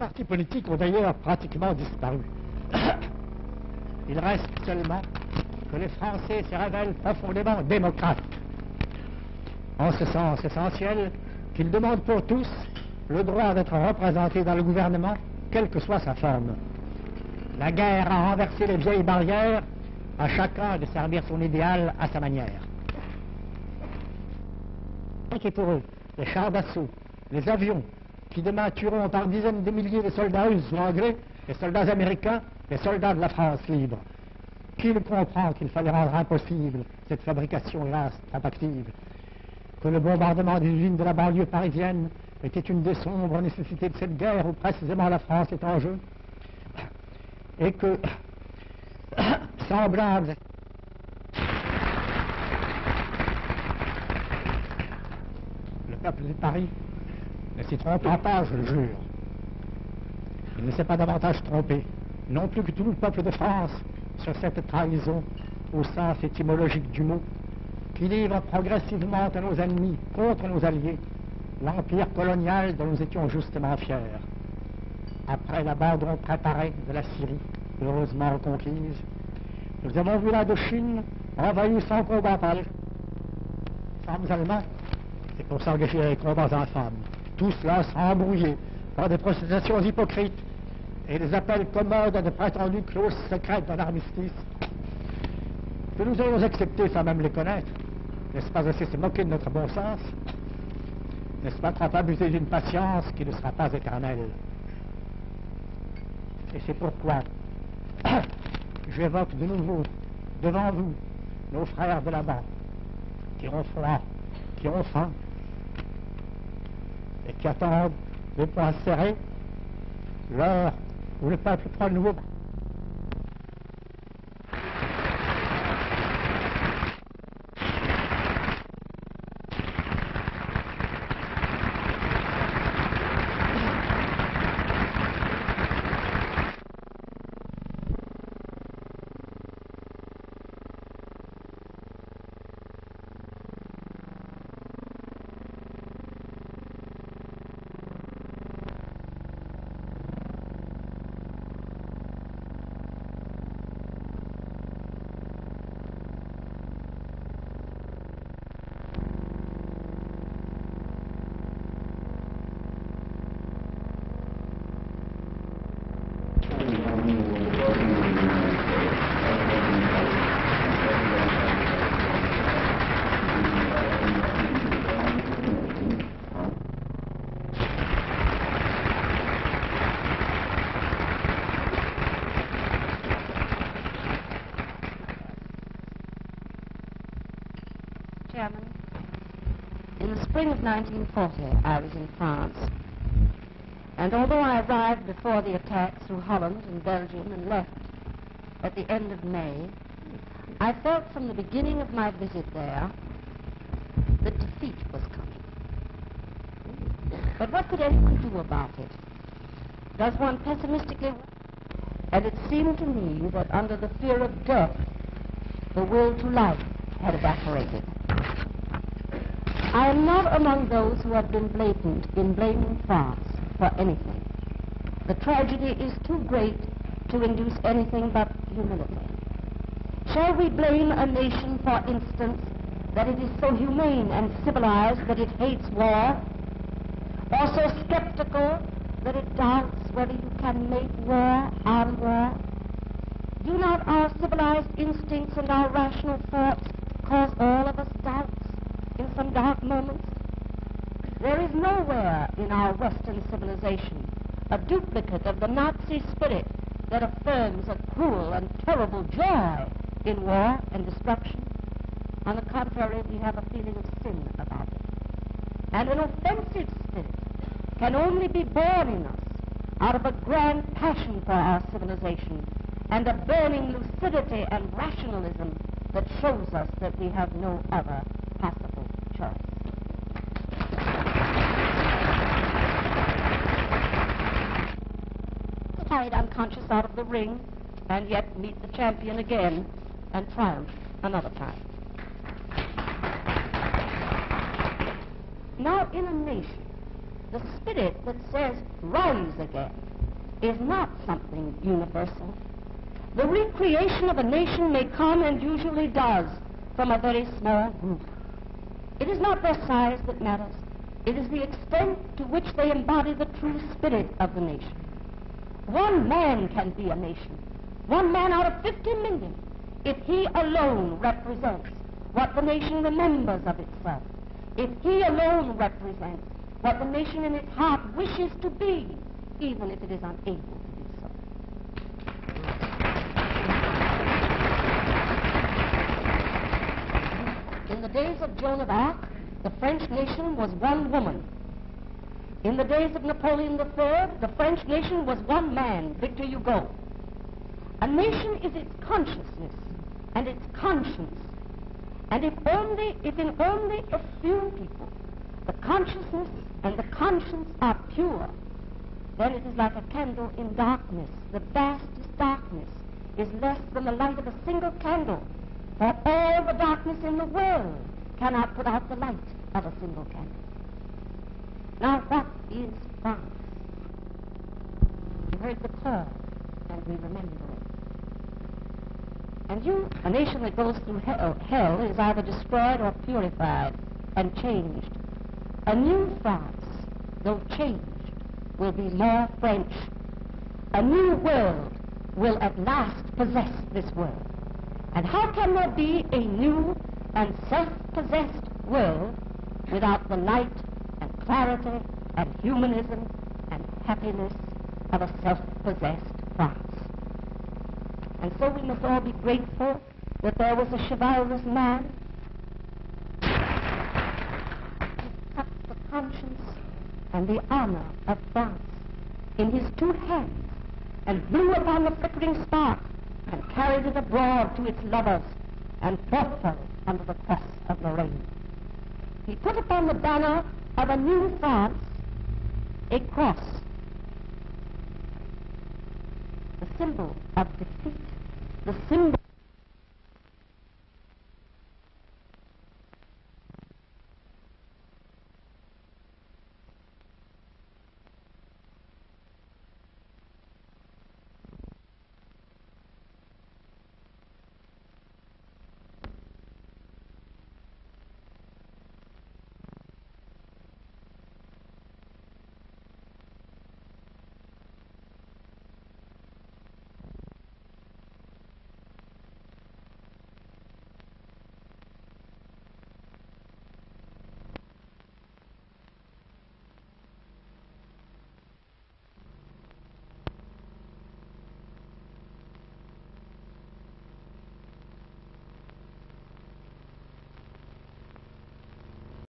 partis politiques ont d'ailleurs pratiquement disparu. Il reste seulement que les Français se révèlent profondément démocrates. En ce sens essentiel qu'ils demandent pour tous le droit d'être représentés dans le gouvernement, quelle que soit sa forme. La guerre a renversé les vieilles barrières, à chacun de servir son idéal à sa manière. Et pour eux, les chars d'assaut, les avions, qui demain tueront par dizaines de milliers de soldats russes ou anglais, les soldats américains, les soldats de la France libre. Qui ne comprend qu'il fallait rendre impossible cette fabrication, hélas, impactive, que le bombardement des usines de la banlieue parisienne était une des sombres nécessités de cette guerre où précisément la France est en jeu, et que, semblables... Le peuple de Paris ne s'y trompera pas, je le jure. Il ne s'est pas davantage trompé, non plus que tout le peuple de France, sur cette trahison, au sens étymologique du mot, qui livre progressivement à nos ennemis contre nos alliés l'empire colonial dont nous étions justement fiers. Après l'abandon préparé de la Syrie, heureusement reconquise, nous avons vu l'Indochine envahie sans combat par les femmes allemands et pour s'engager dans les combats infâmes. Tout cela sans embrouiller par des protestations hypocrites et des appels commodes à de prétendues clauses secrètes d'un armistice que nous allons accepter sans même les connaître. N'est-ce pas assez se moquer de notre bon sens? N'est-ce pas trop abuser d'une patience qui ne sera pas éternelle? Et c'est pourquoi j'évoque de nouveau devant vous nos frères de là-bas qui ont froid, qui ont faim et qui attendent les poings serrés l'heure où le peuple prend le nouveau. In the spring of 1940, I was in France, and although I arrived before the attack through Holland and Belgium and left at the end of May, I felt from the beginning of my visit there that defeat was coming. But what could anyone do about it? Does one pessimistically... And it seemed to me that under the fear of death, the will to life had evaporated. I am not among those who have been blatant in blaming France for anything. The tragedy is too great to induce anything but humility. Shall we blame a nation, for instance, that it is so humane and civilized that it hates war, or so skeptical that it doubts whether you can make war on war? Do not our civilized instincts and our rational thoughts cause all of us doubts in some dark moments? There is nowhere in our Western civilization a duplicate of the Nazi spirit that affirms a cruel and terrible joy in war and destruction. On the contrary, we have a feeling of sin about it. And an offensive spirit can only be born in us out of a grand passion for our civilization and a burning lucidity and rationalism that shows us that we have no other possible choice. Carried unconscious out of the ring, and yet meet the champion again and triumph another time. Now, in a nation, the spirit that says rise again is not something universal. The recreation of a nation may come, and usually does, from a very small group. It is not their size that matters. It is the extent to which they embody the true spirit of the nation. One man can be a nation. One man out of 50 million, if he alone represents what the nation remembers of itself. If he alone represents what the nation in its heart wishes to be, even if it is unable to do so. In the days of Joan of Arc, the French nation was one woman. In the days of Napoleon III, the French nation was one man, Victor Hugo. A nation is its consciousness and its conscience. And if in only a few people the consciousness and the conscience are pure, then it is like a candle in darkness. The vastest darkness is less than the light of a single candle, for all the darkness in the world cannot put out the light of a single candle. Now, what is France? We heard the call, and we remember it. And a nation that goes through hell is either destroyed or purified and changed. A new France, though changed, will be more French. A new world will at last possess this world. And how can there be a new and self-possessed world without the light and clarity and humanism and happiness of a self-possessed France? And so we must all be grateful that there was a chivalrous man who took the conscience and the honor of France in his two hands and blew upon the flickering spark and carried it abroad to its lovers and fought for it under the cross of Lorraine. He put upon the banner of a new France a cross, the symbol of defeat, the symbol